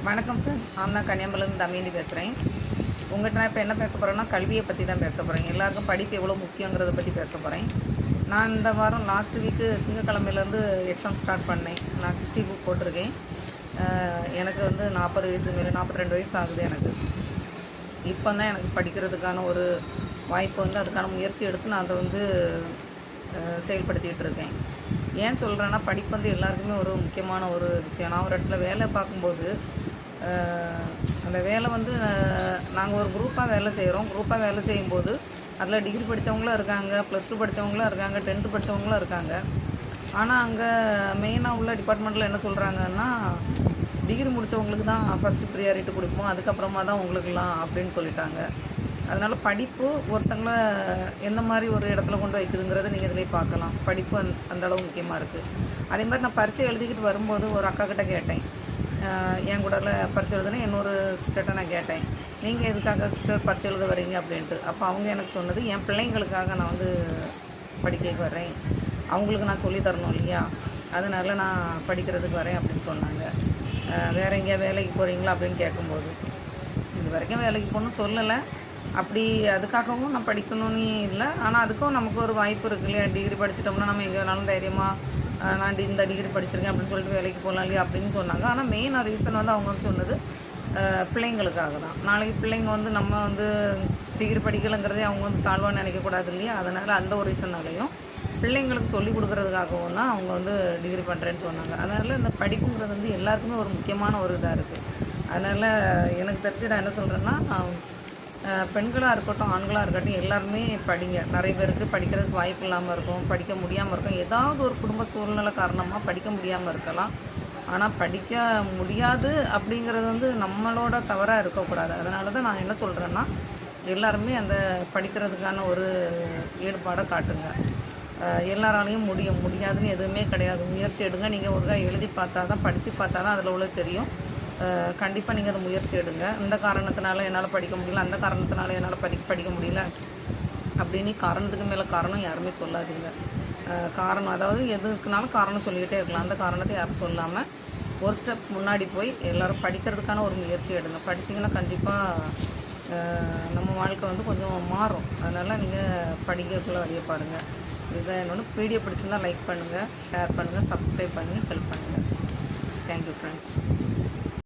வணக்கம் ஃப்ரெண்ட்ஸ், நான் தான் கன்னியாகுமரியிலேருந்து தமயந்தி பேசுகிறேன். உங்கள்கிட்ட நான் இப்போ என்ன பேச போகிறேன்னா, கல்வியை பற்றி தான் பேச போகிறேன். எல்லாருக்கும் படிப்பு எவ்வளோ முக்கியங்கிறத பற்றி பேச போகிறேன். நான் இந்த வாரம் லாஸ்ட் வீக்கு திங்கக்கிழமையிலேருந்து எக்ஸாம் ஸ்டார்ட் பண்ணேன். நான் 60 புக் போட்டிருக்கேன். எனக்கு வந்து 40 வயசுக்கு மேலே 42 வயசு ஆகுது எனக்கு. இப்போ தான் எனக்கு படிக்கிறதுக்கான ஒரு வாய்ப்பு வந்து அதுக்கான முயற்சி எடுத்து நான் அதை வந்து செயல்படுத்திகிட்டு இருக்கேன். ஏன் சொல்கிறேன்னா, படிப்பு வந்து எல்லாருக்குமே ஒரு முக்கியமான ஒரு விஷயம். நான் ஒரு இடத்துல வேலை பார்க்கும்போது அந்த வேலை வந்து நாங்கள் ஒரு குரூப்பாக வேலை செய்கிறோம். குரூப்பாக வேலை செய்யும்போது அதில் டிகிரி படித்தவங்களும் இருக்காங்க, +2 படித்தவங்களும் இருக்காங்க, 10th படித்தவங்களும் இருக்காங்க. ஆனால் அங்கே மெயினாக உள்ள டிபார்ட்மெண்ட்டில் என்ன சொல்கிறாங்கன்னா, டிகிரி முடித்தவங்களுக்கு தான் ஃபஸ்ட்டு ப்ரியாரிட்டி கொடுப்போம், அதுக்கப்புறமா தான் உங்களுக்கெல்லாம் அப்படின்னு சொல்லிட்டாங்க. அதனால் படிப்பு ஒருத்தங்களை எந்த மாதிரி ஒரு இடத்துல கொண்டு வைக்குதுங்கிறத நீங்கள் இதிலே பார்க்கலாம். படிப்பு அந்தளவு முக்கியமாக இருக்குது. அதே மாதிரி நான் பரீட்சை எழுதிக்கிட்டு வரும்போது ஒரு அக்கா கிட்டே கேட்டேன். என் கூட பரீட்சை எழுதுனா இன்னொரு சிஸ்டர்கிட்ட நான் கேட்டேன், நீங்கள் எதுக்காக சிஸ்டர் பரீட்சை எழுத வரீங்க அப்படின்ட்டு. அப்போ அவங்க எனக்கு சொன்னது, என் பிள்ளைங்களுக்காக நான் வந்து படிக்க வர்றேன், அவங்களுக்கு நான் சொல்லி தரணும் இல்லையா, அதனால் நான் படிக்கிறதுக்கு வரேன் அப்படின்னு சொன்னாங்க. வேறு எங்கேயா வேலைக்கு போகிறீங்களா அப்படின்னு கேட்கும்போது, இது வரைக்கும் வேலைக்கு போகணுன்னு சொல்லலை, அப்படி அதுக்காகவும் நான் படிக்கணும்னு இல்லை, ஆனால் அதுக்கும் நமக்கு ஒரு வாய்ப்பு இருக்கு இல்லையா. டிகிரி படிச்சிட்டோம்னா நம்ம எங்கே வேணாலும் தைரியமாக நான் இந்த டிகிரி படிச்சிருக்கேன் அப்படின்னு சொல்லிட்டு வேலைக்கு போகலாம் இல்லையா அப்படின்னு சொன்னாங்க. ஆனால் மெயின் ரீசன் வந்து அவங்க வந்து சொன்னது பிள்ளைங்களுக்காக தான். நாளைக்கு பிள்ளைங்க வந்து நம்ம வந்து டிகிரி படிக்கலைங்கிறதே அவங்க வந்து தாழ்வாக நினைக்கக்கூடாது இல்லையா. அதனால் அந்த ஒரு ரீசன்னாலையும் பிள்ளைங்களுக்கு சொல்லிக் கொடுக்குறதுக்காகவும் தான் அவங்க வந்து டிகிரி பண்ணுறேன்னு சொன்னாங்க. அதனால் இந்த படிப்புங்கிறது வந்து எல்லாருக்குமே ஒரு முக்கியமான ஒரு இதாக இருக்குது. அதனால் எனக்கு தெரிஞ்சு நான் என்ன சொல்கிறேன்னா, பெண்களாக இருக்கட்டும் ஆண்களாக இருக்கட்டும் எல்லாருமே படிங்க. நிறைய பேருக்கு படிக்கிறதுக்கு வாய்ப்பு இல்லாமல் இருக்கும், படிக்க முடியாமல் இருக்கும். ஏதாவது ஒரு குடும்ப சூழ்நிலை காரணமாக படிக்க முடியாமல் இருக்கலாம். ஆனால் படிக்க முடியாது அப்படிங்கிறது வந்து நம்மளோட தவறாக இருக்கக்கூடாது. அதனால தான் நான் என்ன சொல்கிறேன்னா, எல்லாருமே அந்த படிக்கிறதுக்கான ஒரு ஈடுபாடை காட்டுங்க. எல்லாராலையும் முடியாதுன்னு எதுவுமே கிடையாது. முயற்சி எடுங்க. நீங்கள் ஒருக்கா எழுதி பார்த்தா தான், படித்து பார்த்தா தான் அதில் உள்ள தெரியும். கண்டிப்பாக நீங்கள் அதை முயற்சி எடுங்க. இந்த காரணத்தினால என்னால் படிக்க முடியல, அந்த காரணத்தினால என்னால் படிக்க முடியல அப்படின்னு காரணத்துக்கு மேலே காரணம் யாருமே சொல்லாதீங்க. காரணம் அதாவது எதுக்குனாலும் காரணம் சொல்லிக்கிட்டே இருக்கலாம். அந்த காரணத்தை யாரும் சொல்லாமல் ஒரு ஸ்டெப் முன்னாடி போய் எல்லோரும் படிக்கிறதுக்கான ஒரு முயற்சி எடுங்க. படிச்சிங்கன்னா கண்டிப்பாக நம்ம வாழ்க்கை வந்து கொஞ்சம் மாறும். அதனால் நீங்கள் படிக்கிறதுக்குள்ள வழியை பாருங்கள். இதுதான் என்னோட வீடியோ பிடிச்சிருந்தால் லைக் பண்ணுங்கள், ஷேர் பண்ணுங்கள், சப்ஸ்கிரைப் பண்ணி ஹெல்ப் பண்ணுங்கள். Thank you friends.